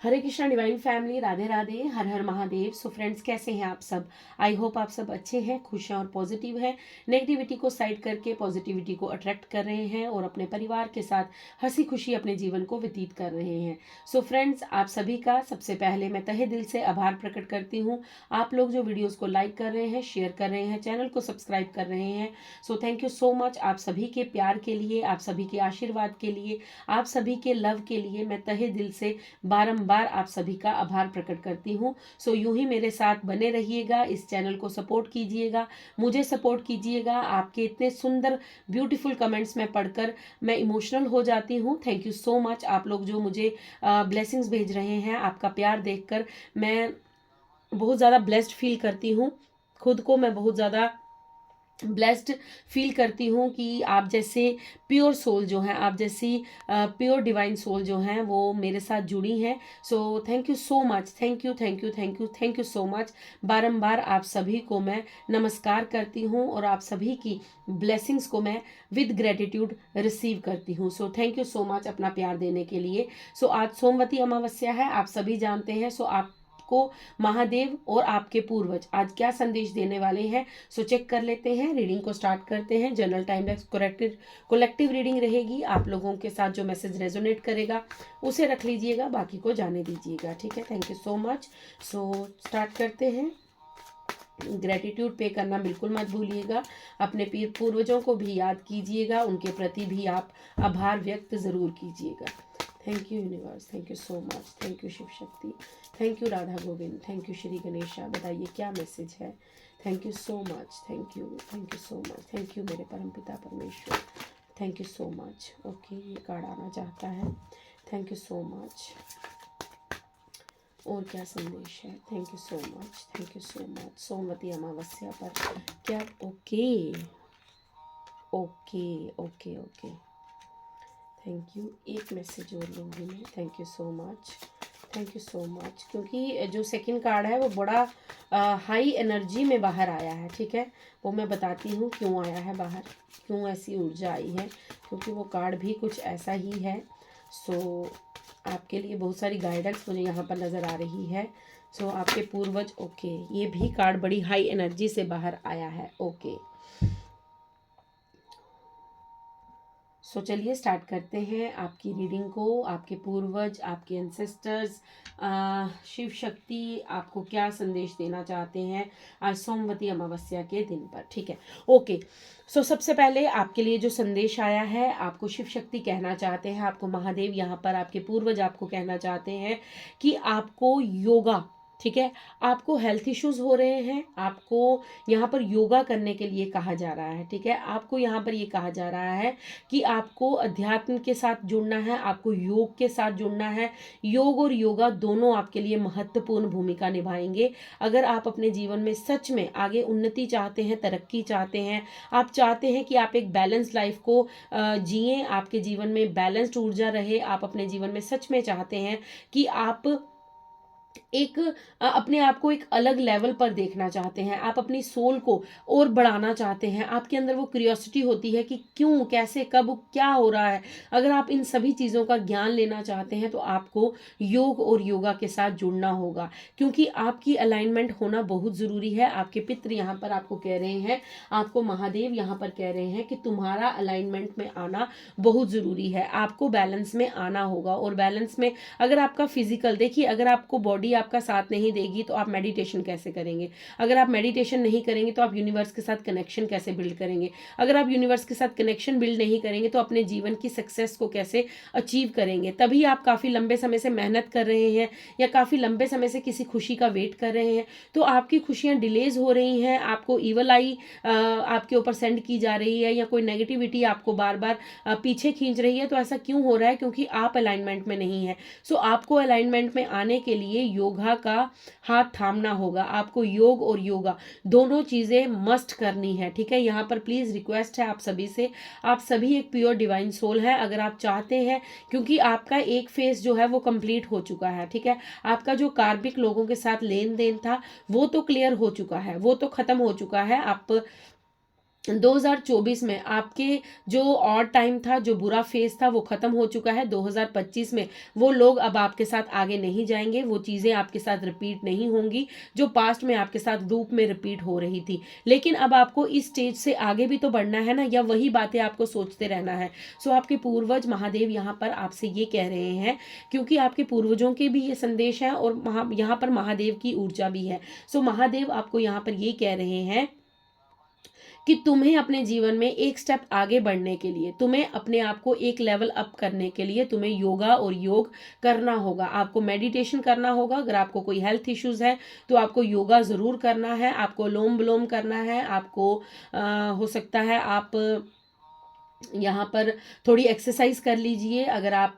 हरे Krishna divine family, Radhe Radhe, हर हर Mahadev. So friends, कैसे हैं आप सब? आई होप आप सब अच्छे हैं, खुश हैं और पॉजिटिव हैं। नेगेटिविटी को साइड करके पॉजिटिविटी को अट्रैक्ट कर रहे हैं और अपने परिवार के साथ हंसी खुशी अपने जीवन को व्यतीत कर रहे हैं। सो फ्रेंड्स, आप सभी का सबसे पहले मैं तहे दिल से आभार प्रकट करती हूँ। आप लोग जो वीडियोज़ को लाइक कर रहे हैं, शेयर कर रहे हैं, चैनल को सब्सक्राइब कर रहे हैं, so thank you so much. आप सभी के प्यार के लिए, आप सभी के आशीर्वाद के लिए, आप सभी के लव के लिए मैं तहे दिल से बारंबार आप सभी का आभार प्रकट करती हूँ। सो यूं ही मेरे साथ बने रहिएगा, इस चैनल को सपोर्ट कीजिएगा, मुझे सपोर्ट कीजिएगा। आपके इतने सुंदर ब्यूटीफुल कमेंट्स में पढ़कर मैं इमोशनल हो जाती हूँ। Thank you so much. आप लोग जो मुझे ब्लेसिंग्स भेज रहे हैं, आपका प्यार देखकर मैं बहुत ज़्यादा ब्लेस्ड फील करती हूँ। खुद को मैं बहुत ज़्यादा ब्लेस्ड फील करती हूँ कि आप जैसे प्योर सोल जो हैं, आप जैसी प्योर डिवाइन सोल जो हैं, वो मेरे साथ जुड़ी हैं। So thank you so much, thank you thank you thank you thank you so much. बारंबार आप सभी को मैं नमस्कार करती हूँ और आप सभी की ब्लेसिंग्स को मैं विद ग्रेटिट्यूड रिसीव करती हूँ। So thank you so much अपना प्यार देने के लिए। सो आज सोमवती अमावस्या है, आप सभी जानते हैं। सो आप को महादेव और आपके पूर्वज आज क्या संदेश देने वाले हैं, सो चेक कर लेते हैं। रीडिंग को स्टार्ट करते हैं। जनरल टाइमलेस कलेक्टिव रीडिंग रहेगी। आप लोगों के साथ जो मैसेज रेजोनेट करेगा उसे रख लीजिएगा, बाकी को जाने दीजिएगा, ठीक है। Thank you so much. So start करते हैं। ग्रेटिट्यूड पे करना बिल्कुल मत भूलिएगा। अपने पीर पूर्वजों को भी याद कीजिएगा, उनके प्रति भी आप आभार व्यक्त ज़रूर कीजिएगा। Thank you universe, thank you so much, thank you Shiv Shakti, thank you Radha Govind, thank you Shri Ganesha. बताइए क्या मैसेज है। Thank you so much, thank you so much, thank you मेरे परमपिता परमेश्वर, thank you so much. Okay, ये कार्ड आना चाहता है। Thank you so much. और क्या संदेश है। Thank you so much, thank you so much. Somvati Amavasya पर क्या। Okay okay okay okay, thank you. एक मैसेज और लूँगी मैं। Thank you so much, thank you so much. क्योंकि जो सेकंड कार्ड है वो बड़ा हाई एनर्जी में बाहर आया है, ठीक है। वो मैं बताती हूँ क्यों आया है बाहर, क्यों ऐसी ऊर्जा आई है, क्योंकि वो कार्ड भी कुछ ऐसा ही है। सो आपके लिए बहुत सारी गाइडेंस मुझे यहाँ पर नज़र आ रही है। सो आपके पूर्वज, ओके, ये भी कार्ड बड़ी हाई एनर्जी से बाहर आया है। ओके, सो चलिए स्टार्ट करते हैं आपकी रीडिंग को। आपके पूर्वज, आपके एंसेस्टर्स, शिव शक्ति आपको क्या संदेश देना चाहते हैं आज सोमवती अमावस्या के दिन पर, ठीक है। ओके, सो सबसे पहले आपके लिए जो संदेश आया है, आपको शिव शक्ति कहना चाहते हैं, आपको महादेव यहाँ पर, आपके पूर्वज आपको कहना चाहते हैं कि आपको योगा, ठीक है, आपको हेल्थ इश्यूज हो रहे हैं, आपको यहाँ पर योगा करने के लिए कहा जा रहा है, ठीक है। आपको यहाँ पर ये कहा जा रहा है कि आपको अध्यात्म के साथ जुड़ना है, आपको योग के साथ जुड़ना है। योग और योगा दोनों आपके लिए महत्वपूर्ण भूमिका निभाएंगे। अगर आप अपने जीवन में सच में आगे उन्नति चाहते हैं, तरक्की चाहते हैं, आप चाहते हैं कि आप एक बैलेंस लाइफ को जिए, आपके जीवन में बैलेंस्ड ऊर्जा रहे, आप अपने जीवन में सच में चाहते हैं कि आप एक अपने आप को एक अलग लेवल पर देखना चाहते हैं, आप अपनी सोल को और बढ़ाना चाहते हैं, आपके अंदर वो क्यूरियोसिटी होती है कि क्यों, कैसे, कब, क्या हो रहा है। अगर आप इन सभी चीज़ों का ज्ञान लेना चाहते हैं तो आपको योग और योगा के साथ जुड़ना होगा, क्योंकि आपकी अलाइनमेंट होना बहुत ज़रूरी है। आपके पितृ यहाँ पर आपको कह रहे हैं, आपको महादेव यहाँ पर कह रहे हैं कि तुम्हारा अलाइनमेंट में आना बहुत ज़रूरी है, आपको बैलेंस में आना होगा। और बैलेंस में अगर आपका फिजिकल, देखिए, अगर आपको बॉडी आपका साथ नहीं देगी तो आप मेडिटेशन कैसे करेंगे। अगर आप मेडिटेशन नहीं करेंगे तो आप यूनिवर्स के साथ कनेक्शन कैसे बिल्ड करेंगे। अगर आप यूनिवर्स के साथ कनेक्शन बिल्ड नहीं करेंगे तो अपने जीवन की सक्सेस को कैसे अचीव करेंगे। तभी आप काफ़ी लंबे समय से मेहनत कर रहे हैं या काफ़ी लंबे समय से किसी खुशी का वेट कर रहे हैं, तो आपकी खुशियाँ डिलेज हो रही हैं, आपको ईवल आई आपके ऊपर सेंड की जा रही है, या कोई नेगेटिविटी आपको बार बार पीछे खींच रही है। तो ऐसा क्यों हो रहा है? क्योंकि आप अलाइनमेंट में नहीं है। सो आपको अलाइनमेंट में आने के लिए योगा का हाथ थामना होगा। आपको योग और योगा दोनों चीज़ें मस्ट करनी है, ठीक है। यहाँ पर प्लीज़ रिक्वेस्ट है आप सभी से, आप सभी एक प्योर डिवाइन सोल है। अगर आप चाहते हैं, क्योंकि आपका एक फेज जो है वो कंप्लीट हो चुका है, ठीक है। आपका जो कार्मिक लोगों के साथ लेन देन था वो तो क्लियर हो चुका है, वो तो खत्म हो चुका है। आप 2024 में आपके जो और टाइम था, जो बुरा फेज था, वो खत्म हो चुका है। 2025 में वो लोग अब आपके साथ आगे नहीं जाएंगे, वो चीज़ें आपके साथ रिपीट नहीं होंगी जो पास्ट में आपके साथ लूप में रिपीट हो रही थी। लेकिन अब आपको इस स्टेज से आगे भी तो बढ़ना है ना, या वही बातें आपको सोचते रहना है। सो आपके पूर्वज महादेव यहाँ पर आपसे ये कह रहे हैं, क्योंकि आपके पूर्वजों के भी ये संदेश है और यहाँ पर महादेव की ऊर्जा भी है। सो महादेव आपको यहाँ पर ये कह रहे हैं कि तुम्हें अपने जीवन में एक स्टेप आगे बढ़ने के लिए, तुम्हें अपने आप को एक लेवल अप करने के लिए तुम्हें योगा और योग करना होगा। आपको मेडिटेशन करना होगा। अगर आपको कोई हेल्थ इश्यूज है तो आपको योगा ज़रूर करना है, आपको लोम विलोम करना है, आपको हो सकता है आप यहाँ पर थोड़ी एक्सरसाइज कर लीजिए। अगर आप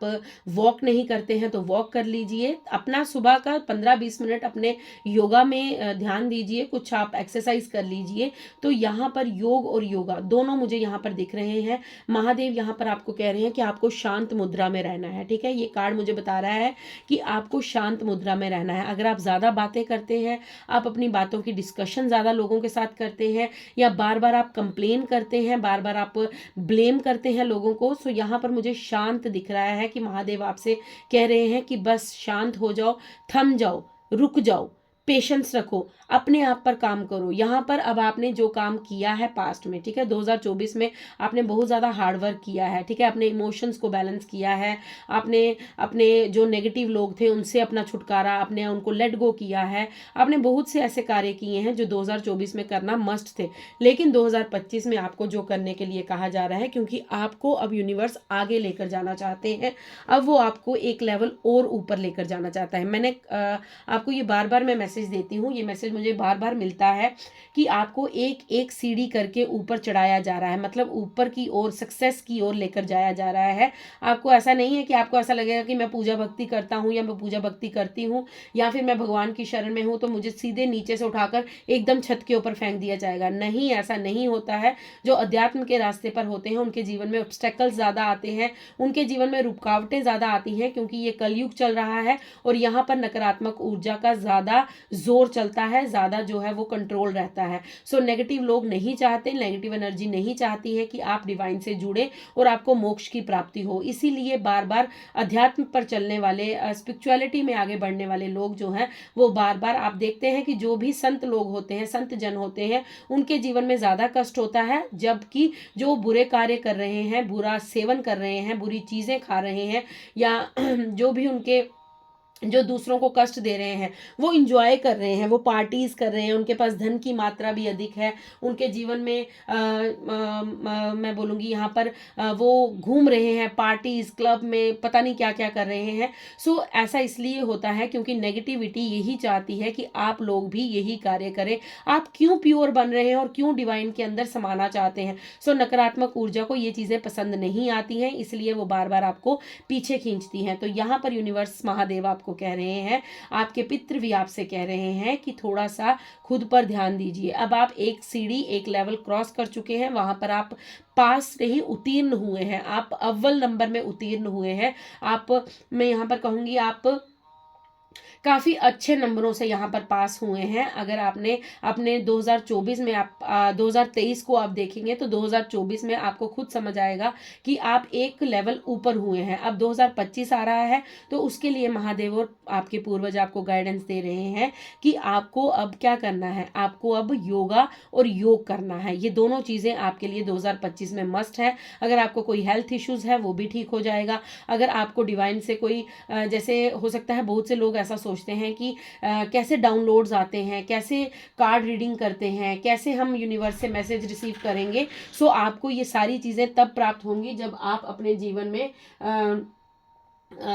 वॉक नहीं करते हैं तो वॉक कर लीजिए। अपना सुबह का 15-20 मिनट अपने योगा में ध्यान दीजिए, कुछ आप एक्सरसाइज कर लीजिए। तो यहाँ पर योग और योगा दोनों मुझे यहाँ पर दिख रहे हैं। महादेव यहाँ पर आपको कह रहे हैं कि आपको शांत मुद्रा में रहना है। ठीक है, ये कार्ड मुझे बता रहा है कि आपको शांत मुद्रा में रहना है। अगर आप ज़्यादा बातें करते हैं, आप अपनी बातों की डिस्कशन ज़्यादा लोगों के साथ करते हैं, या बार बार आप कंप्लेन करते हैं, बार बार आप ब्लेम करते हैं लोगों को, सो यहाँ पर मुझे शांत दिख रहा है कि महादेव आपसे कह रहे हैं कि बस शांत हो जाओ, थम जाओ, रुक जाओ, पेशेंस रखो, अपने आप पर काम करो। यहाँ पर अब आपने जो काम किया है पास्ट में, ठीक है, 2024 में आपने बहुत ज़्यादा हार्डवर्क किया है। ठीक है, अपने इमोशंस को बैलेंस किया है, आपने अपने जो नेगेटिव लोग थे उनसे अपना छुटकारा, आपने उनको लेट गो किया है। आपने बहुत से ऐसे कार्य किए हैं जो 2024 में करना मस्ट थे, लेकिन 2025 में आपको जो करने के लिए कहा जा रहा है, क्योंकि आपको अब यूनिवर्स आगे लेकर जाना चाहते हैं। अब वो आपको एक लेवल और ऊपर लेकर जाना चाहता है। मैंने आपको ये बार बार मैं मैसेज देती हूँ, ये मैसेज मुझे बार बार मिलता है कि आपको एक एक सीढ़ी करके ऊपर चढ़ाया जा रहा है, मतलब ऊपर की ओर, सक्सेस की ओर लेकर जाया जा रहा है। आपको ऐसा नहीं है कि आपको ऐसा लगेगा कि मैं पूजा भक्ति करता हूँ या मैं पूजा भक्ति करती हूँ या फिर मैं भगवान की शरण में हूँ तो मुझे सीधे नीचे से उठाकर एकदम छत के ऊपर फेंक दिया जाएगा। नहीं, ऐसा नहीं होता है। जो अध्यात्म के रास्ते पर होते हैं उनके जीवन में ऑब्स्टेकल्स ज़्यादा आते हैं, उनके जीवन में रुकावटें ज़्यादा आती हैं, क्योंकि ये कलयुग चल रहा है और यहाँ पर नकारात्मक ऊर्जा का ज़्यादा जोर चलता है, ज़्यादा जो है वो कंट्रोल रहता है। सो नेगेटिव लोग नहीं चाहते, नेगेटिव एनर्जी नहीं चाहती है कि आप डिवाइन से जुड़े और आपको मोक्ष की प्राप्ति हो। इसीलिए बार बार अध्यात्म पर चलने वाले, स्पिरिचुअलिटी में आगे बढ़ने वाले लोग जो हैं वो बार बार, आप देखते हैं कि जो भी संत लोग होते हैं, संत जन होते हैं, उनके जीवन में ज़्यादा कष्ट होता है, जबकि जो बुरे कार्य कर रहे हैं, बुरा सेवन कर रहे हैं, बुरी चीज़ें खा रहे हैं, या जो भी उनके, जो दूसरों को कष्ट दे रहे हैं, वो इंजॉय कर रहे हैं, वो पार्टीज कर रहे हैं, उनके पास धन की मात्रा भी अधिक है, उनके जीवन में मैं बोलूँगी यहाँ पर वो घूम रहे हैं पार्टीज क्लब में, पता नहीं क्या क्या कर रहे हैं। सो ऐसा इसलिए होता है क्योंकि नेगेटिविटी यही चाहती है कि आप लोग भी यही कार्य करें। आप क्यों प्योर बन रहे हैं और क्यों डिवाइन के अंदर समाना चाहते हैं? सो नकारात्मक ऊर्जा को ये चीज़ें पसंद नहीं आती हैं, इसलिए वो बार बार आपको पीछे खींचती हैं। तो यहाँ पर यूनिवर्स महादेव आपको कह रहे हैं, आपके पितृ भी आपसे कह रहे हैं कि थोड़ा सा खुद पर ध्यान दीजिए। अब आप एक सीढ़ी, एक लेवल क्रॉस कर चुके हैं, वहां पर आप पास नहीं उत्तीर्ण हुए हैं, आप अव्वल नंबर में उत्तीर्ण हुए हैं। आप, मैं यहाँ पर कहूंगी, आप काफ़ी अच्छे नंबरों से यहाँ पर पास हुए हैं। अगर आपने अपने 2024 में, आप 2023 को आप देखेंगे तो 2024 में आपको खुद समझ आएगा कि आप एक लेवल ऊपर हुए हैं। अब 2025 आ रहा है तो उसके लिए महादेव और आपके पूर्वज आपको गाइडेंस दे रहे हैं कि आपको अब क्या करना है, आपको अब योगा और योग करना है। ये दोनों चीज़ें आपके लिए 2025 में मस्ट है। अगर आपको कोई हेल्थ इश्यूज है वो भी ठीक हो जाएगा। अगर आपको डिवाइन से कोई, जैसे हो सकता है बहुत से लोग ऐसा सोचते हैं कि कैसे डाउनलोड्स आते हैं, कैसे कार्ड रीडिंग करते हैं, कैसे हम यूनिवर्स से मैसेज रिसीव करेंगे। सो आपको ये सारी चीज़ें तब प्राप्त होंगी जब आप अपने जीवन में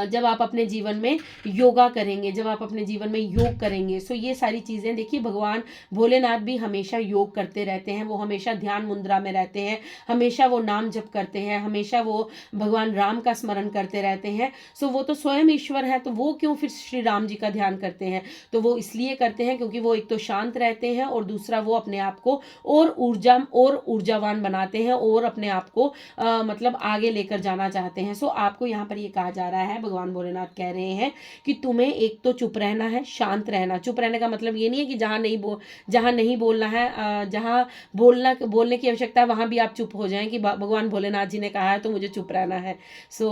जब आप अपने जीवन में योगा करेंगे, जब आप अपने जीवन में योग करेंगे। सो ये सारी चीज़ें, देखिए भगवान भोलेनाथ भी हमेशा योग करते रहते हैं, वो हमेशा ध्यान मुद्रा में रहते हैं, हमेशा वो नाम जप करते हैं, हमेशा वो भगवान राम का स्मरण करते रहते हैं। सो वो तो स्वयं ईश्वर है, तो वो क्यों फिर श्री राम जी का ध्यान करते हैं? तो वो इसलिए करते हैं क्योंकि वो एक तो शांत रहते हैं और दूसरा वो अपने आप को और ऊर्जावान बनाते हैं और अपने आप को मतलब आगे लेकर जाना चाहते हैं। सो आपको यहाँ पर ये कहा जा रहा है, भगवान भोलेनाथ कह रहे हैं कि तुम्हें एक तो चुप रहना है, शांत रहना। चुप रहने का मतलब ये नहीं है कि जहाँ नहीं बोलना है, जहाँ बोलने की आवश्यकता है वहाँ भी आप चुप हो जाएं कि भगवान भोलेनाथ जी ने कहा है तो मुझे चुप रहना है। सो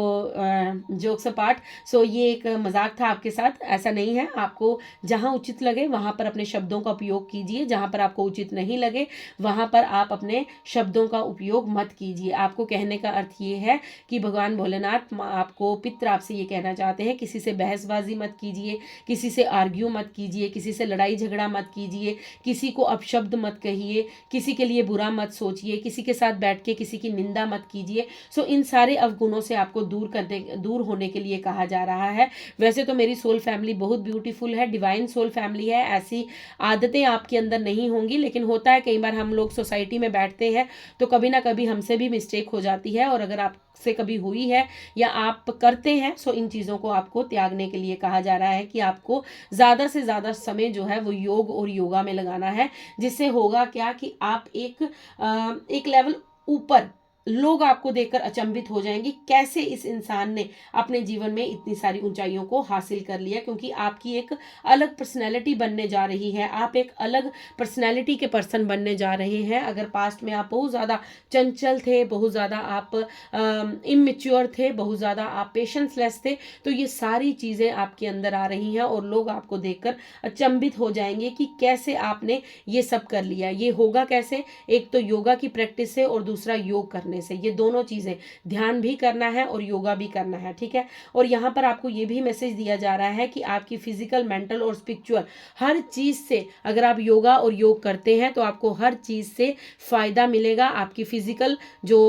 जोक्स अपार्ट, सो ये एक मजाक था आपके साथ, ऐसा नहीं है। आपको जहाँ उचित लगे वहाँ पर अपने शब्दों का उपयोग कीजिए, जहाँ पर आपको उचित नहीं लगे वहाँ पर आप अपने शब्दों का उपयोग मत कीजिए। आपको कहने का अर्थ ये है कि भगवान भोलेनाथ आपको, पितर आपसे ये कहना चाहते हैं, किसी से बहसबाजी मत कीजिए, किसी से आर्ग्यू मत कीजिए, किसी से लड़ाई झगड़ा मत कीजिए, किसी को अपशब्द मत कहिए, किसी के लिए बुरा मत सोचिए, किसी के साथ बैठ के किसी की निंदा मत कीजिए। सो इन सारे अवगुणों से आपको दूर होने के लिए कहा जा रहा है। वैसे तो मेरी सोल फैमिली बहुत ब्यूटीफुल है, डिवाइन सोल फैमिली है, ऐसी आदतें आपके अंदर नहीं होंगी, लेकिन होता है कई बार हम लोग सोसाइटी में बैठते हैं तो कभी ना कभी हमसे भी मिस्टेक हो जाती है, और अगर आपसे कभी हुई है या आप करते हैं सो इन चीज़ों को आपको त्यागने के लिए कहा जा रहा है कि आपको ज़्यादा से ज़्यादा समय जो है वो योग और योगा में लगाना है, जिससे होगा क्या कि आप एक लेवल ऊपर, लोग आपको देखकर अचंभित हो जाएंगे कैसे इस इंसान ने अपने जीवन में इतनी सारी ऊंचाइयों को हासिल कर लिया, क्योंकि आपकी एक अलग पर्सनैलिटी बनने जा रही है, आप एक अलग पर्सनैलिटी के पर्सन बनने जा रहे हैं। अगर पास्ट में आप बहुत ज़्यादा चंचल थे, बहुत ज़्यादा आप इमेच्योर थे, बहुत ज़्यादा आप पेशेंसलेस थे, तो ये सारी चीज़ें आपके अंदर आ रही हैं और लोग आपको देखकर अचंभित हो जाएंगे कि कैसे आपने ये सब कर लिया। ये होगा कैसे? एक तो योगा की प्रैक्टिस से और दूसरा योग करने से। ये दोनों चीजें, ध्यान भी करना है और योगा भी करना है, ठीक है। और यहाँ पर आपको ये भी मैसेज दिया जा रहा है कि आपकी फिजिकल, मेंटल और स्पिरिचुअल हर चीज से, अगर आप योगा और योग करते हैं तो आपको हर चीज से फायदा मिलेगा। आपकी फिजिकल जो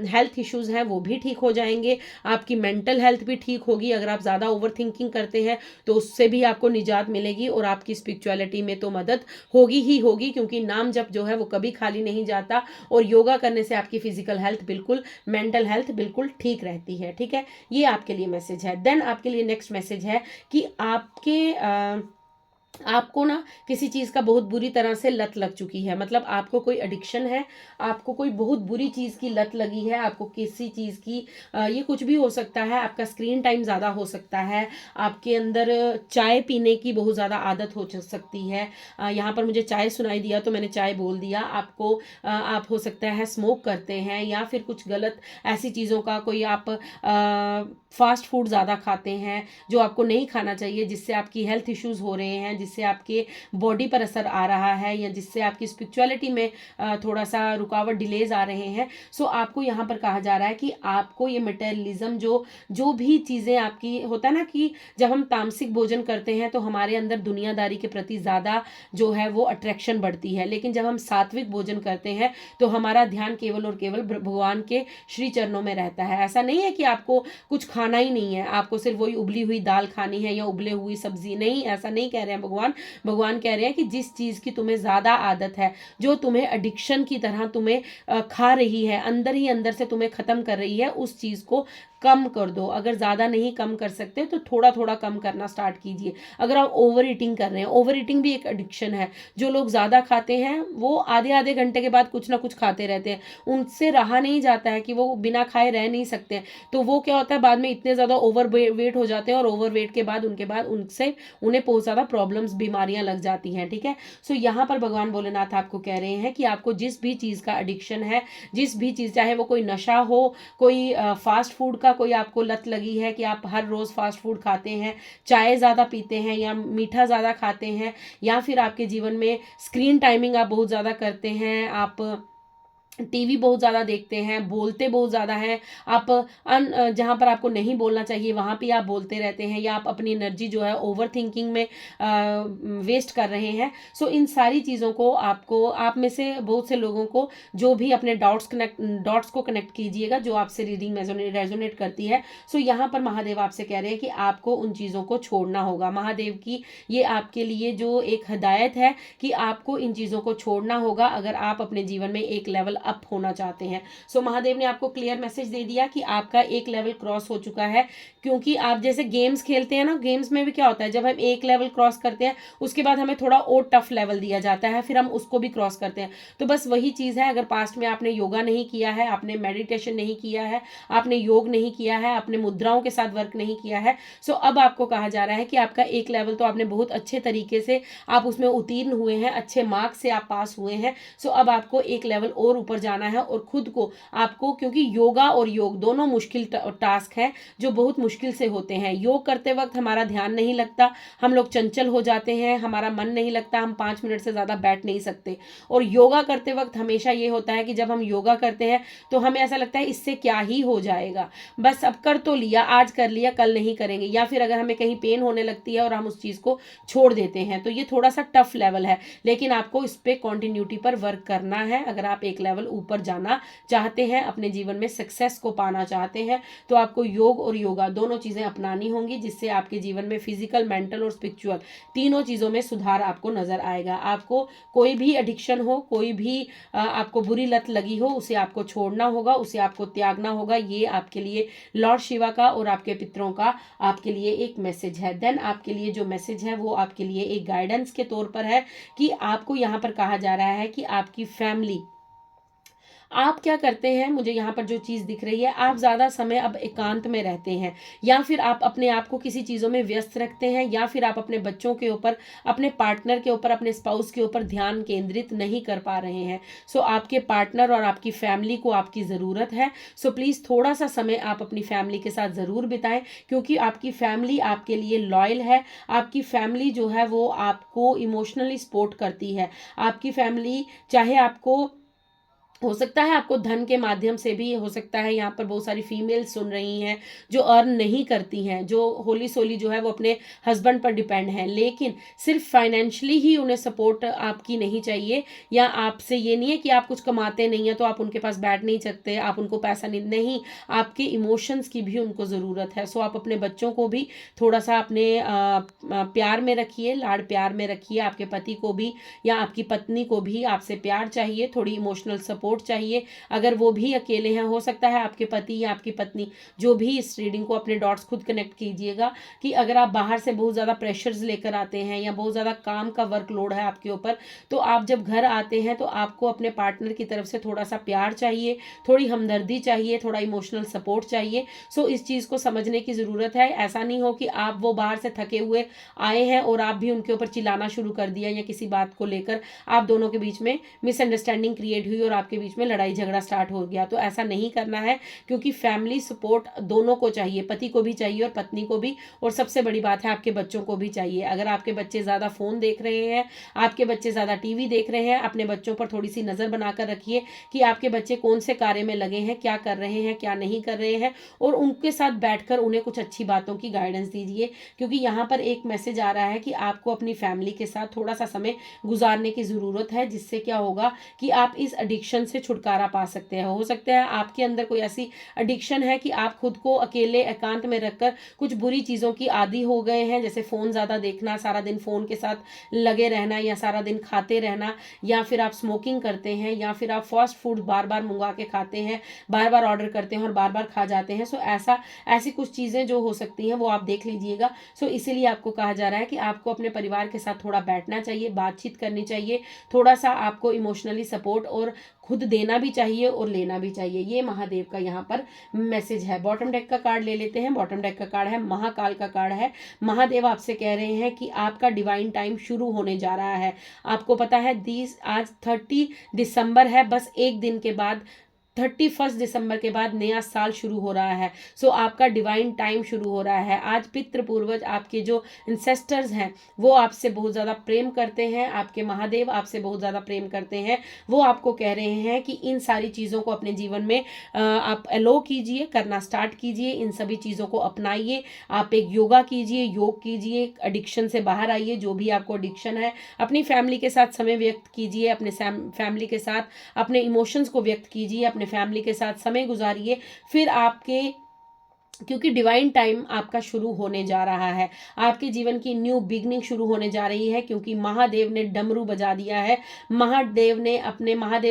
हेल्थ इश्यूज हैं वो भी ठीक हो जाएंगे, आपकी मेंटल हेल्थ भी ठीक होगी। अगर आप ज्यादा ओवर थिंकिंग करते हैं तो उससे भी आपको निजात मिलेगी, और आपकी स्पिरिचुअलिटी में तो मदद होगी ही होगी, क्योंकि नाम जप जो है वो कभी खाली नहीं जाता, और योगा करने से आपकी फिजिकल हेल्थ बिल्कुल, मेंटल हेल्थ बिल्कुल ठीक रहती है, ठीक है। ये आपके लिए मैसेज है। देन आपके लिए नेक्स्ट मैसेज है कि आपको ना किसी चीज़ का बहुत बुरी तरह से लत लग चुकी है, मतलब आपको कोई एडिक्शन है, आपको कोई बहुत बुरी चीज़ की लत लगी है, आपको किसी चीज़ की ये कुछ भी हो सकता है, आपका स्क्रीन टाइम ज़्यादा हो सकता है, आपके अंदर चाय पीने की बहुत ज़्यादा आदत हो सकती है। यहाँ पर मुझे चाय सुनाई दिया तो मैंने चाय बोल दिया। आपको आप हो सकता है स्मोक करते हैं, या फिर कुछ गलत ऐसी चीज़ों का, कोई आप फास्ट फूड ज़्यादा खाते हैं जो आपको नहीं खाना चाहिए, जिससे आपकी हेल्थ इश्यूज़ हो रहे हैं, जिससे आपके बॉडी पर असर आ रहा है, या जिससे आपकी स्पिरिचुअलिटी में थोड़ा सा रुकावट, डिलेज आ रहे हैं। सो आपको यहाँ पर कहा जा रहा है कि आपको ये मटेरियलिज्म, जो भी चीज़ें आपकी, होता है ना कि जब हम तामसिक भोजन करते हैं तो हमारे अंदर दुनियादारी के प्रति ज़्यादा जो है वो अट्रैक्शन बढ़ती है, लेकिन जब हम सात्विक भोजन करते हैं तो हमारा ध्यान केवल और केवल भगवान के श्री चरणों में रहता है। ऐसा नहीं है कि आपको कुछ खाना ही नहीं है, आपको सिर्फ वही उबली हुई दाल खानी है या उबले हुई सब्जी, नहीं, ऐसा नहीं कह रहे हैं भगवान कह रहे हैं कि जिस चीज़ की तुम्हें ज़्यादा आदत है, जो तुम्हें एडिक्शन की तरह तुम्हें खा रही है, अंदर ही अंदर से तुम्हें ख़त्म कर रही है, उस चीज़ को कम कर दो। अगर ज़्यादा नहीं कम कर सकते तो थोड़ा थोड़ा कम करना स्टार्ट कीजिए। अगर आप ओवर ईटिंग कर रहे हैं, ओवर ईटिंग भी एक एडिक्शन है। जो लोग ज़्यादा खाते हैं वो आधे आधे घंटे के बाद कुछ ना कुछ खाते रहते हैं, उनसे रहा नहीं जाता है कि वो बिना खाए रह नहीं सकते हैं। तो वो क्या होता है, बाद में इतने ज़्यादा ओवर वेट हो जाते हैं, और ओवर वेट के बाद उन्हें बहुत ज़्यादा प्रॉब्लम्स, बीमारियां लग जाती हैं, ठीक है। सो यहाँ पर भगवान भोलेनाथ आपको कह रहे हैं कि आपको जिस भी चीज़ का एडिक्शन है, जिस भी चीज़, चाहे वो कोई नशा हो, कोई फास्ट फूड का कोई आपको लत लगी है कि आप हर रोज़ फास्ट फूड खाते हैं, चाय ज़्यादा पीते हैं, या मीठा ज़्यादा खाते हैं, या फिर आपके जीवन में स्क्रीन टाइमिंग आप बहुत ज़्यादा करते हैं, आप टीवी बहुत ज़्यादा देखते हैं, बोलते बहुत ज़्यादा हैं, आप जहाँ पर आपको नहीं बोलना चाहिए वहाँ पे आप बोलते रहते हैं, या आप अपनी एनर्जी जो है ओवर थिंकिंग में वेस्ट कर रहे हैं। सो इन सारी चीज़ों को आप में से बहुत से लोगों को, जो भी अपने डॉट्स को कनेक्ट कीजिएगा, जो आपसे रीडिंग रेजोनेट करती है। सो यहाँ पर महादेव आपसे कह रहे हैं कि आपको उन चीज़ों को छोड़ना होगा। महादेव की ये आपके लिए जो एक हिदायत है कि आपको इन चीज़ों को छोड़ना होगा, अगर आप अपने जीवन में एक लेवल अप होना चाहते हैं। सो महादेव ने आपको क्लियर मैसेज दे दिया कि आपका एक लेवल क्रॉस हो चुका है, क्योंकि आप जैसे गेम्स खेलते हैं ना, गेम्स में भी क्या होता है, जब हम एक लेवल क्रॉस करते हैं उसके बाद हमें थोड़ा और टफ लेवल दिया जाता है, फिर हम उसको भी क्रॉस करते हैं। तो बस वही चीज़ है, अगर पास्ट में आपने योगा नहीं किया है, आपने मेडिटेशन नहीं किया है, आपने योग नहीं किया है, आपने मुद्राओं के साथ वर्क नहीं किया है, सो अब आपको कहा जा रहा है कि आपका एक लेवल तो आपने बहुत अच्छे तरीके से आप उसमें उत्तीर्ण हुए हैं, अच्छे मार्क्स से आप पास हुए हैं। सो अब आपको एक लेवल और ऊपर जाना है और खुद को आपको, क्योंकि योगा और योग दोनों मुश्किल टास्क है जो बहुत मुश्किल से होते हैं। योग करते वक्त हमारा ध्यान नहीं लगता, हम लोग चंचल हो जाते हैं, हमारा मन नहीं लगता, हम 5 मिनट से ज़्यादा बैठ नहीं सकते। और योगा करते वक्त हमेशा ये होता है कि जब हम योगा करते हैं तो हमें ऐसा लगता है इससे क्या ही हो जाएगा, बस अब कर तो लिया, आज कर लिया, कल नहीं करेंगे। या फिर अगर हमें कहीं पेन होने लगती है और हम उस चीज़ को छोड़ देते हैं, तो ये थोड़ा सा टफ लेवल है, लेकिन आपको इस पर कॉन्टिन्यूटी पर वर्क करना है। अगर आप एक लेवल ऊपर जाना चाहते हैं, अपने जीवन में सक्सेस को पाना चाहते हैं, तो आपको योग और योगा दोनों चीज़ें अपनानी होंगी, जिससे आपके जीवन में फिजिकल, मेंटल और स्पिरिचुअल तीनों चीज़ों में सुधार आपको नजर आएगा। आपको कोई भी एडिक्शन हो, कोई भी आपको बुरी लत लगी हो, उसे आपको छोड़ना होगा, उसे आपको त्यागना होगा। ये आपके लिए लॉर्ड शिवा का और आपके पितरों का आपके लिए एक मैसेज है। देन आपके लिए जो मैसेज है वो आपके लिए एक गाइडेंस के तौर पर है कि आपको यहाँ पर कहा जा रहा है कि आपकी फैमिली, आप क्या करते हैं, मुझे यहाँ पर जो चीज़ दिख रही है, आप ज़्यादा समय अब एकांत में रहते हैं, या फिर आप अपने आप को किसी चीज़ों में व्यस्त रखते हैं, या फिर आप अपने बच्चों के ऊपर, अपने पार्टनर के ऊपर, अपने स्पाउस के ऊपर ध्यान केंद्रित नहीं कर पा रहे हैं। सो आपके पार्टनर और आपकी फैमिली को आपकी ज़रूरत है। सो प्लीज़ थोड़ा सा समय आप अपनी फैमिली के साथ ज़रूर बिताएं, क्योंकि आपकी फैमिली आपके लिए लॉयल है। आपकी फैमिली जो है वो आपको इमोशनली सपोर्ट करती है। आपकी फैमिली चाहे आपको, हो सकता है आपको धन के माध्यम से भी, हो सकता है यहाँ पर बहुत सारी फीमेल सुन रही हैं जो अर्न नहीं करती हैं, जो होली सोली जो है वो अपने हस्बैंड पर डिपेंड है, लेकिन सिर्फ फाइनेंशियली ही उन्हें सपोर्ट आपकी नहीं चाहिए, या आपसे ये नहीं है कि आप कुछ कमाते नहीं हैं तो आप उनके पास बैठ नहीं सकते, आप उनको पैसा नहीं, आपके इमोशंस की भी उनको ज़रूरत है। सो आप अपने बच्चों को भी थोड़ा सा अपने प्यार में रखिए, लाड प्यार में रखिए। आपके पति को भी या आपकी पत्नी को भी आपसे प्यार चाहिए, थोड़ी इमोशनल सपोर्ट चाहिए। अगर वो भी अकेले हैं, हो सकता है आपके पति या आपकी पत्नी, जो भी इस रीडिंग को अपने डॉट्स खुद कनेक्ट कीजिएगा कि अगर आप बाहर से बहुत ज़्यादा प्रेशर्स लेकर आते हैं या बहुत ज़्यादा काम का वर्कलोड है आपके ऊपर, तो आप जब घर आते हैं तो आपको अपने पार्टनर की तरफ से थोड़ा सा प्यार चाहिए, थोड़ी हमदर्दी चाहिए, थोड़ा इमोशनल सपोर्ट चाहिए। सो इस चीज़ को समझने की ज़रूरत है। ऐसा नहीं हो कि आप वो बाहर से थके हुए आए हैं और आप भी उनके ऊपर चिल्लाना शुरू कर दिया, या किसी बात को लेकर आप दोनों के बीच में मिसअंडरस्टैंडिंग क्रिएट हुई और आपके बीच में लड़ाई झगड़ा स्टार्ट हो गया। तो ऐसा नहीं करना है, क्योंकि फैमिली सपोर्ट दोनों को चाहिए, पति को भी चाहिए और पत्नी को भी, और सबसे बड़ी बात है आपके बच्चों को भी चाहिए। अगर आपके बच्चे ज़्यादा फ़ोन देख रहे हैं, आपके बच्चे ज़्यादा टीवी देख रहे हैं, अपने बच्चों पर थोड़ी सी नज़र बनाकर रखिए कि आपके बच्चे कौन से कार्य में लगे हैं, क्या कर रहे हैं, क्या नहीं कर रहे हैं, और उनके साथ बैठकर उन्हें कुछ अच्छी बातों की गाइडेंस दीजिए। क्योंकि यहाँ पर एक मैसेज आ रहा है कि आपको अपनी फैमिली के साथ थोड़ा सा समय गुजारने की ज़रूरत है, जिससे क्या होगा कि आप इस एडिक्शन से छुटकारा पा सकते हैं। हो सकता है आपके अंदर कोई ऐसी एडिक्शन है कि आप खुद को अकेले एकांत में रखकर कुछ बुरी चीज़ों की आदी हो गए हैं, जैसे फ़ोन ज़्यादा देखना, सारा दिन फ़ोन के साथ लगे रहना, या सारा दिन खाते रहना, या फिर आप स्मोकिंग करते हैं, या फिर आप फास्ट फूड बार बार मंगवा के खाते हैं, बार बार ऑर्डर करते हैं और बार बार खा जाते हैं। सो ऐसी कुछ चीज़ें जो हो सकती हैं वो आप देख लीजिएगा। सो इसीलिए आपको कहा जा रहा है कि आपको अपने परिवार के साथ थोड़ा बैठना चाहिए, बातचीत करनी चाहिए, थोड़ा सा आपको इमोशनली सपोर्ट और खुद देना भी चाहिए और लेना भी चाहिए। ये महादेव का यहाँ पर मैसेज है। बॉटम डेक का कार्ड ले लेते हैं। बॉटम डेक का कार्ड है, महाकाल का कार्ड है। महादेव आपसे कह रहे हैं कि आपका डिवाइन टाइम शुरू होने जा रहा है। आपको पता है आज 30 दिसंबर है, बस एक दिन के बाद 31 दिसंबर के बाद नया साल शुरू हो रहा है। सो आपका डिवाइन टाइम शुरू हो रहा है। आज पितृ पूर्वज, आपके जो इंसेस्टर्स हैं, वो आपसे बहुत ज़्यादा प्रेम करते हैं, आपके महादेव आपसे बहुत ज़्यादा प्रेम करते हैं। वो आपको कह रहे हैं कि इन सारी चीज़ों को अपने जीवन में आप अलो कीजिए, करना स्टार्ट कीजिए, इन सभी चीज़ों को अपनाइए। आप एक योगा कीजिए, योग कीजिए, एडिक्शन से बाहर आइए, जो भी आपको एडिक्शन है। अपनी फैमिली के साथ समय व्यक्त कीजिए, अपने फैमिली के साथ अपने इमोशंस को व्यक्त कीजिए, अपने फैमिली के साथ समय गुजारिए। फिर आपके क्योंकि डिवाइन टाइम आपका शुरू होने जा रहा है, आपके जीवन की न्यू बिगनिंग शुरू होने जा रही है, क्योंकि महादेव ने डमरू बजा दिया है। महादेव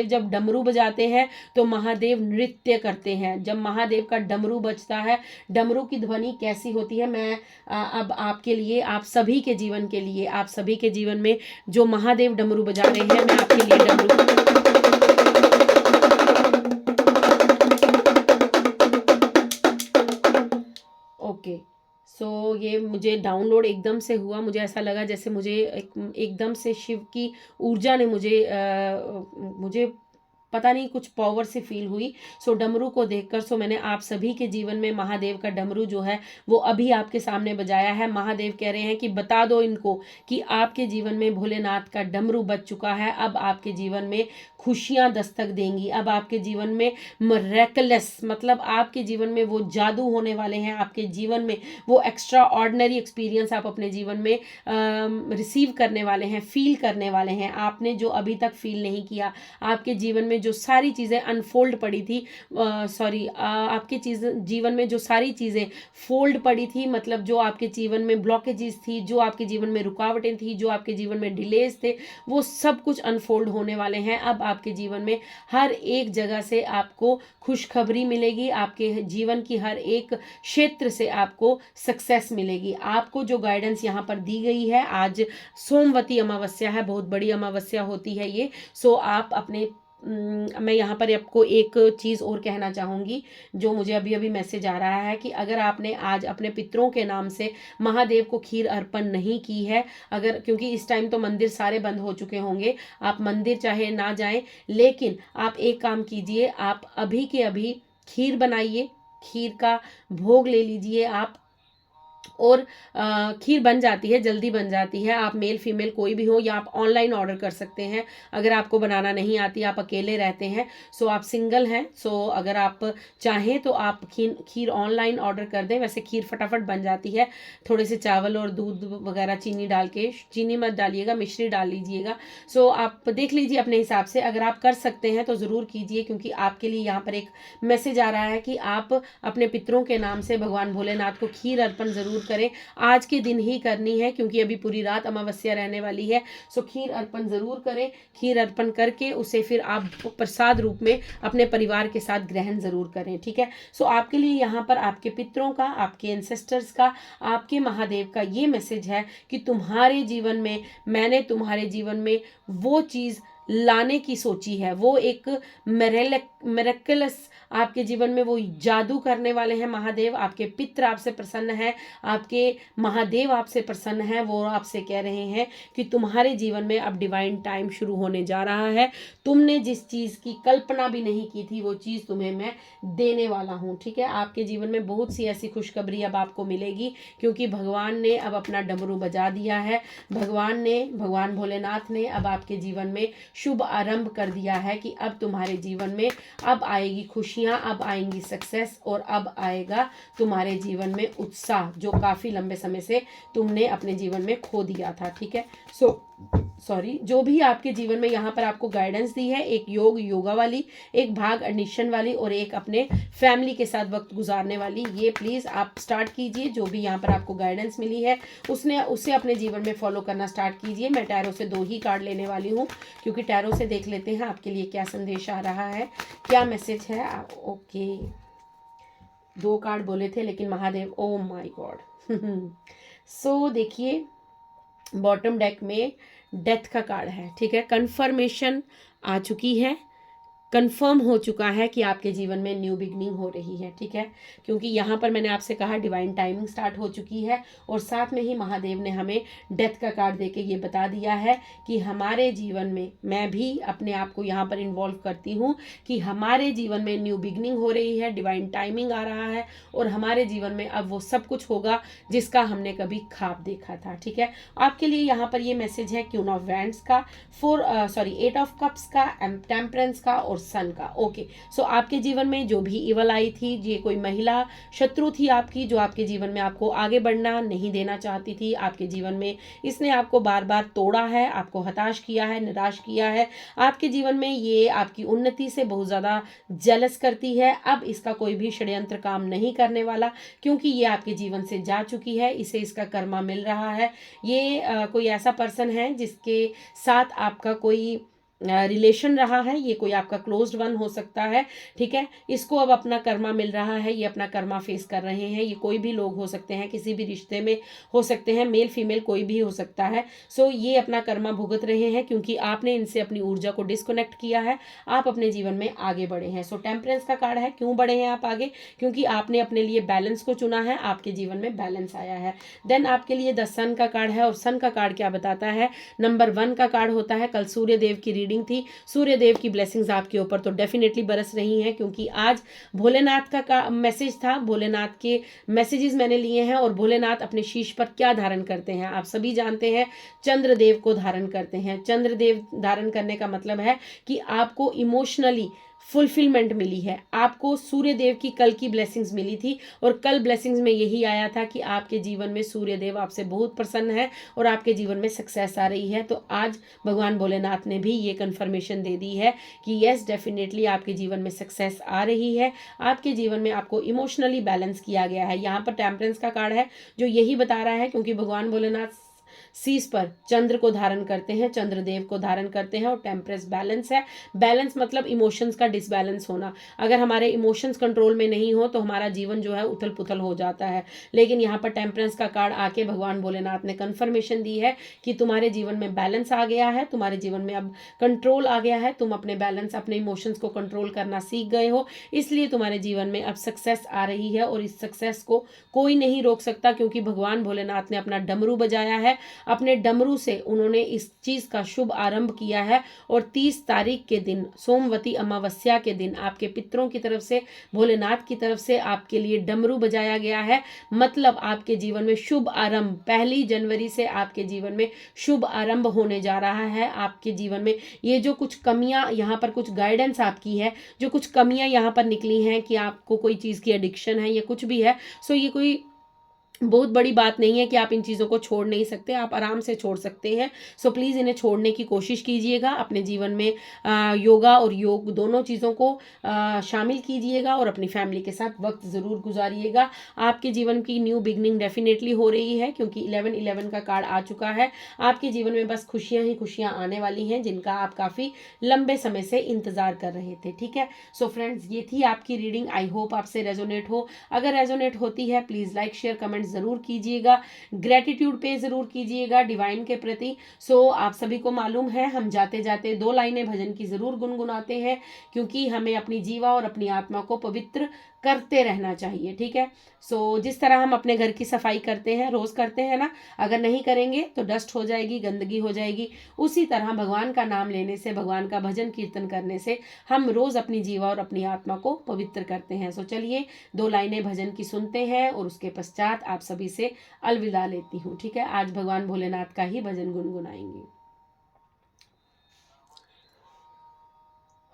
जब डमरू बजाते हैं तो महादेव नृत्य करते हैं। जब महादेव का डमरू बजता है, डमरू की ध्वनि कैसी होती है, मैं अब आपके लिए, आप सभी के जीवन के लिए, आप सभी के जीवन में जो महादेव डमरू बजा रहे हैं, मैं आपके लिए डमरू ओके। सो ये मुझे डाउनलोड एकदम से हुआ, मुझे ऐसा लगा जैसे मुझे एकदम से शिव की ऊर्जा ने मुझे पता नहीं कुछ पावर से फील हुई। सो डमरू को देखकर मैंने आप सभी के जीवन में महादेव का डमरू जो है वो अभी आपके सामने बजाया है। महादेव कह रहे हैं कि बता दो इनको कि आपके जीवन में भोलेनाथ का डमरू बज चुका है। अब आपके जीवन में खुशियां दस्तक देंगी, अब आपके जीवन में मिरेकलस, मतलब आपके जीवन में वो जादू होने वाले हैं, आपके जीवन में वो एक्स्ट्रा ऑर्डिनरी एक्सपीरियंस आप अपने जीवन में रिसीव करने वाले हैं, फील करने वाले हैं। आपने जो अभी तक फील नहीं किया, आपके जीवन में जो सारी चीज़ें अनफोल्ड पड़ी थी, आपके जीवन में जो सारी चीज़ें फोल्ड पड़ी थी, मतलब जो आपके जीवन में ब्लॉकेजेस थी, जो आपके जीवन में रुकावटें थी, जो आपके जीवन में डिलेज थे, वो सब कुछ अनफोल्ड होने वाले हैं। अब आपके जीवन में हर एक जगह से आपको खुशखबरी मिलेगी, आपके जीवन की हर एक क्षेत्र से आपको सक्सेस मिलेगी। आपको जो गाइडेंस यहाँ पर दी गई है, आज सोमवती अमावस्या है, बहुत बड़ी अमावस्या होती है ये। सो आप अपने मैं यहाँ पर आपको एक चीज़ और कहना चाहूँगी, जो मुझे अभी अभी मैसेज आ रहा है कि अगर आपने आज अपने पितरों के नाम से महादेव को खीर अर्पण नहीं की है, अगर, क्योंकि इस टाइम तो मंदिर सारे बंद हो चुके होंगे, आप मंदिर चाहे ना जाएं, लेकिन आप एक काम कीजिए, आप अभी के अभी खीर बनाइए, खीर का भोग ले लीजिए आप, और खीर बन जाती है, जल्दी बन जाती है। आप मेल फीमेल कोई भी हो, या आप ऑनलाइन ऑर्डर कर सकते हैं। अगर आपको बनाना नहीं आती, आप अकेले रहते हैं, सो आप सिंगल हैं, सो अगर आप चाहें तो आप खीर ऑनलाइन ऑर्डर कर दें। वैसे खीर फटाफट बन जाती है, थोड़े से चावल और दूध वगैरह, चीनी डाल के, चीनी मत डालिएगा, मिश्री डाल लीजिएगा। सो आप देख लीजिए अपने हिसाब से, अगर आप कर सकते हैं तो ज़रूर कीजिए, क्योंकि आपके लिए यहाँ पर एक मैसेज आ रहा है कि आप अपने पितरों के नाम से भगवान भोलेनाथ को खीर अर्पण ज़रूर करें। आज के दिन ही करनी है, क्योंकि अभी पूरी रात अमावस्या रहने वाली है। सो खीर अर्पण जरूर करें। खीर अर्पण करके उसे फिर आप प्रसाद रूप में अपने परिवार के साथ ग्रहण जरूर करें, ठीक है। सो आपके लिए यहाँ पर आपके पितरों का, आपके एंसेस्टर्स का, आपके महादेव का ये मैसेज है कि तुम्हारे जीवन में, मैंने तुम्हारे जीवन में वो चीज़ लाने की सोची है, वो एक मिरेकलस आपके जीवन में वो जादू करने वाले हैं महादेव। आपके पितर आपसे प्रसन्न है, आपके महादेव आपसे प्रसन्न है। वो आपसे कह रहे हैं कि तुम्हारे जीवन में अब डिवाइन टाइम शुरू होने जा रहा है। तुमने जिस चीज़ की कल्पना भी नहीं की थी, वो चीज़ तुम्हें मैं देने वाला हूँ, ठीक है। आपके जीवन में बहुत सी ऐसी खुशखबरी अब आपको मिलेगी, क्योंकि भगवान ने अब अपना डमरू बजा दिया है। भगवान भोलेनाथ ने अब आपके जीवन में शुभ आरंभ कर दिया है कि अब तुम्हारे जीवन में अब आएगी खुशियां, अब आएंगी सक्सेस, और अब आएगा तुम्हारे जीवन में उत्साह, जो काफ़ी लंबे समय से तुमने अपने जीवन में खो दिया था, ठीक है। जो भी आपके जीवन में यहाँ पर आपको गाइडेंस दी है, एक योगा वाली, एक भाग एडिशन वाली, और एक अपने फैमिली के साथ वक्त गुजारने वाली, ये प्लीज़ आप स्टार्ट कीजिए। जो भी यहाँ पर आपको गाइडेंस मिली है उसे अपने जीवन में फॉलो करना स्टार्ट कीजिए। मैं टैरो से 2 ही कार्ड लेने वाली हूँ, क्योंकि टैरो से देख लेते हैं आपके लिए क्या संदेश आ रहा है, क्या मैसेज है। ओके, 2 कार्ड बोले थे, लेकिन महादेव, ओ माय गॉड। सो देखिए, बॉटम डेक में डेथ का कार्ड है, ठीक है। कंफर्मेशन आ चुकी है, कंफर्म हो चुका है कि आपके जीवन में न्यू बिगनिंग हो रही है, ठीक है। क्योंकि यहाँ पर मैंने आपसे कहा डिवाइन टाइमिंग स्टार्ट हो चुकी है, और साथ में ही महादेव ने हमें डेथ का कार्ड देके ये बता दिया है कि हमारे जीवन में, मैं भी अपने आप को यहाँ पर इन्वॉल्व करती हूँ, कि हमारे जीवन में न्यू बिगनिंग हो रही है, डिवाइन टाइमिंग आ रहा है, और हमारे जीवन में अब वो सब कुछ होगा जिसका हमने कभी ख्वाब देखा था, ठीक है। आपके लिए यहाँ पर ये मैसेज है क्वीन ऑफ वैंड्स का, 8 ऑफ कप्स का, टेम्परेंस का, और सन का। ओके, सो आपके जीवन में जो भी इवल आई थी, ये कोई महिला शत्रु थी आपकी, जो आपके जीवन में आपको आगे बढ़ना नहीं देना चाहती थी। आपके जीवन में इसने आपको बार बार तोड़ा है, आपको हताश किया है, निराश किया है। आपके जीवन में ये आपकी उन्नति से बहुत ज़्यादा जेलस करती है। अब इसका कोई भी षड्यंत्र काम नहीं करने वाला, क्योंकि ये आपके जीवन से जा चुकी है, इसे इसका कर्मा मिल रहा है। ये कोई ऐसा पर्सन है जिसके साथ आपका कोई रिलेशन रहा है, ये कोई आपका क्लोज्ड वन हो सकता है, ठीक है। इसको अब अपना कर्मा मिल रहा है, ये अपना कर्मा फेस कर रहे हैं। ये कोई भी लोग हो सकते हैं, किसी भी रिश्ते में हो सकते हैं, मेल फीमेल कोई भी हो सकता है। सो ये अपना कर्मा भुगत रहे हैं, क्योंकि आपने इनसे अपनी ऊर्जा को डिस्कनेक्ट किया है। आप अपने जीवन में आगे बढ़े हैं। सो टेम्परेंस का कार्ड है, क्यों बढ़े हैं आप आगे? क्योंकि आपने अपने लिए बैलेंस को चुना है, आपके जीवन में बैलेंस आया है। देन आपके लिए द सन का कार्ड है, और सन का कार्ड क्या बताता है? नंबर 1 का कार्ड होता है, कल सूर्य देव की रीडिंग थी, सूर्य देव की ब्लेसिंग्स आपके ऊपर तो डेफिनेटली बरस रही हैं, क्योंकि आज भोलेनाथ का मैसेज था। भोलेनाथ के मैसेजेस मैंने लिए हैं, और भोलेनाथ अपने शीश पर क्या धारण करते हैं आप सभी जानते हैं, चंद्रदेव को धारण करते हैं। चंद्रदेव धारण करने का मतलब है कि आपको इमोशनली फुलफिलमेंट मिली है। आपको सूर्य देव की कल की ब्लेसिंग्स मिली थी, और कल ब्लेसिंग्स में यही आया था कि आपके जीवन में सूर्य देव आपसे बहुत प्रसन्न है, और आपके जीवन में सक्सेस आ रही है। तो आज भगवान भोलेनाथ ने भी ये कंफर्मेशन दे दी है कि यस, डेफिनेटली आपके जीवन में सक्सेस आ रही है। आपके जीवन में आपको इमोशनली बैलेंस किया गया है। यहाँ पर टेम्परेंस का कार्ड है, जो यही बता रहा है, क्योंकि भगवान भोलेनाथ शीश पर चंद्र को धारण करते हैं, चंद्रदेव को धारण करते हैं, और टेम्परेंस बैलेंस है। बैलेंस मतलब इमोशंस का डिसबैलेंस होना। अगर हमारे इमोशंस कंट्रोल में नहीं हो तो हमारा जीवन जो है उथल पुथल हो जाता है। लेकिन यहाँ पर टेम्परेंस का कार्ड आके भगवान भोलेनाथ ने कंफर्मेशन दी है कि तुम्हारे जीवन में बैलेंस आ गया है, तुम्हारे जीवन में अब कंट्रोल आ गया है, तुम अपने बैलेंस, अपने इमोशंस को कंट्रोल करना सीख गए हो, इसलिए तुम्हारे जीवन में अब सक्सेस आ रही है, और इस सक्सेस को कोई नहीं रोक सकता, क्योंकि भगवान भोलेनाथ ने अपना डमरू बजाया है। अपने डमरू से उन्होंने इस चीज का शुभ आरंभ किया है, और 30 तारीख के दिन, सोमवती अमावस्या के दिन, आपके पितरों की तरफ से, भोलेनाथ की तरफ से आपके लिए डमरू बजाया गया है। मतलब आपके जीवन में शुभ आरंभ, 1 जनवरी से आपके जीवन में शुभ आरंभ होने जा रहा है। आपके जीवन में ये जो कुछ कमियां, यहाँ पर कुछ गाइडेंस आपकी है, जो कुछ कमियां यहाँ पर निकली हैं कि आपको कोई चीज की एडिक्शन है या कुछ भी है, सो ये कोई बहुत बड़ी बात नहीं है कि आप इन चीज़ों को छोड़ नहीं सकते, आप आराम से छोड़ सकते हैं। सो प्लीज़ इन्हें छोड़ने की कोशिश कीजिएगा। अपने जीवन में योगा और योग दोनों चीज़ों को शामिल कीजिएगा, और अपनी फैमिली के साथ वक्त ज़रूर गुजारिएगा। आपके जीवन की न्यू बिगनिंग डेफिनेटली हो रही है, क्योंकि 11-11 का कार्ड आ चुका है। आपके जीवन में बस खुशियाँ ही खुशियाँ आने वाली हैं, जिनका आप काफ़ी लंबे समय से इंतज़ार कर रहे थे, ठीक है। सो फ्रेंड्स, ये थी आपकी रीडिंग। आई होप आपसे रेजोनेट हो। अगर रेजोनेट होती है, प्लीज़ लाइक शेयर कमेंट ज़रूर कीजिएगा, ग्रेटिट्यूड पे ज़रूर कीजिएगा डिवाइन के प्रति। सो आप सभी को मालूम है, हम जाते जाते 2 लाइनें भजन की ज़रूर गुनगुनाते हैं, क्योंकि हमें अपनी जीवा और अपनी आत्मा को पवित्र करते रहना चाहिए, ठीक है। सो जिस तरह हम अपने घर की सफाई करते हैं, रोज़ करते हैं ना, अगर नहीं करेंगे तो डस्ट हो जाएगी, गंदगी हो जाएगी। उसी तरह भगवान का नाम लेने से, भगवान का भजन कीर्तन करने से हम रोज़ अपनी जीवा और अपनी आत्मा को पवित्र करते हैं। सो चलिए 2 लाइनें भजन की सुनते हैं, और उसके पश्चात आप सभी से अलविदा लेती हूँ, ठीक है। आज भगवान भोलेनाथ का ही भजन गुनगुनाएंगे।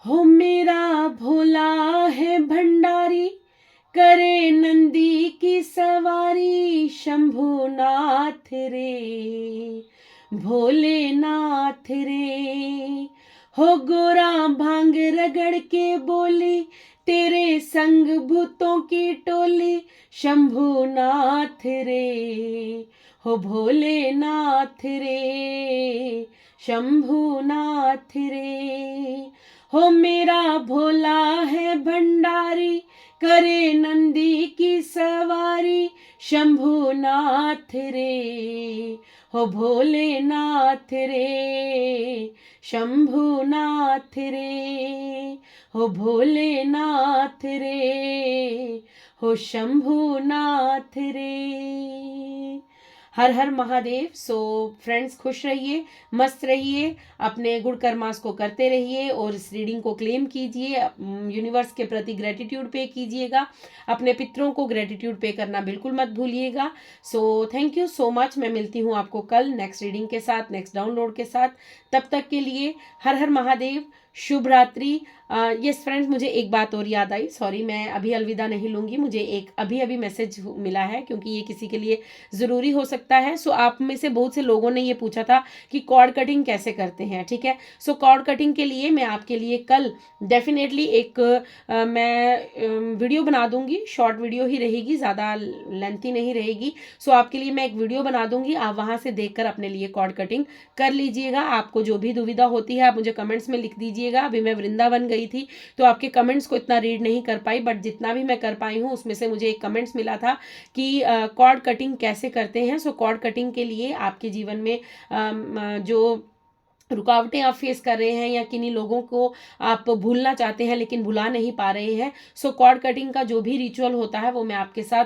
हो मेरा भोला है भंडारी, करे नंदी की सवारी, शंभुनाथ रे, भोलेनाथ रे। हो गोरा भांग रगड़ के बोली, तेरे संग भूतों की टोली, शंभुनाथ रे। हो भोलेनाथ रे, शंभुनाथ रे। हो मेरा भोला है भंडारी, करे नंदी की सवारी, शंभुनाथ रे। हो भोलेनाथ रे, शंभुनाथ रे। हो भोलेनाथ रे, हो शंभुनाथ रे। हर हर महादेव। सो फ्रेंड्स, खुश रहिए, मस्त रहिए, अपने गुड कर्मास को करते रहिए, और इस रीडिंग को क्लेम कीजिए। यूनिवर्स के प्रति ग्रेटिट्यूड पे कीजिएगा, अपने पितरों को ग्रेटिट्यूड पे करना बिल्कुल मत भूलिएगा। So thank you so much. मैं मिलती हूँ आपको कल नेक्स्ट रीडिंग के साथ, नेक्स्ट डाउनलोड के साथ। तब तक के लिए हर हर महादेव, शुभ रात्रि। यस फ्रेंड्स, मुझे एक बात और याद आई, सॉरी मैं अभी अलविदा नहीं लूँगी, मुझे एक अभी अभी मैसेज मिला है क्योंकि ये किसी के लिए ज़रूरी हो सकता है। सो आप में से बहुत से लोगों ने ये पूछा था कि कॉर्ड कटिंग कैसे करते हैं, ठीक है। सो कॉर्ड कटिंग के लिए मैं आपके लिए कल डेफिनेटली एक मैं वीडियो बना दूंगी, शॉर्ट वीडियो ही रहेगी, ज़्यादा लेंथी नहीं रहेगी। सो आपके लिए मैं एक वीडियो बना दूंगी, आप वहाँ से देखकर अपने लिए कॉर्ड कटिंग कर लीजिएगा। आपको जो भी दुविधा होती है आप मुझे कमेंट्स में लिख दीजिएगा। अभी मैं वृंदावन गई थी तो आपके कमेंट्स को इतना रीड नहीं कर पाई, बट जितना भी मैं कर पाई हूँ उसमें से मुझे एक कमेंट्स मिला था कि कॉर्ड कटिंग कैसे करते हैं। सो कॉर्ड कटिंग के लिए आपके जीवन में जो रुकावटें आप फेस कर रहे हैं या किन्हीं लोगों को आप भूलना चाहते हैं लेकिन भुला नहीं पा रहे हैं, सो कॉर्ड कटिंग का जो भी रिचुअल होता है वो मैं आपके साथ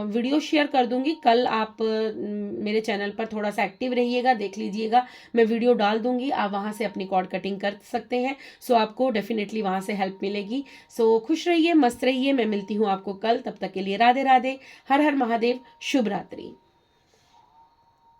वीडियो शेयर कर दूंगी। कल आप मेरे चैनल पर थोड़ा सा एक्टिव रहिएगा, देख लीजिएगा, मैं वीडियो डाल दूंगी, आप वहां से अपनी कॉर्ड कटिंग कर सकते हैं। सो आपको डेफिनेटली वहां से हेल्प मिलेगी। सो खुश रहिए, मस्त रहिए, मैं मिलती हूँ आपको कल, तब तक के लिए राधे राधे, हर हर महादेव, शुभ रात्रि।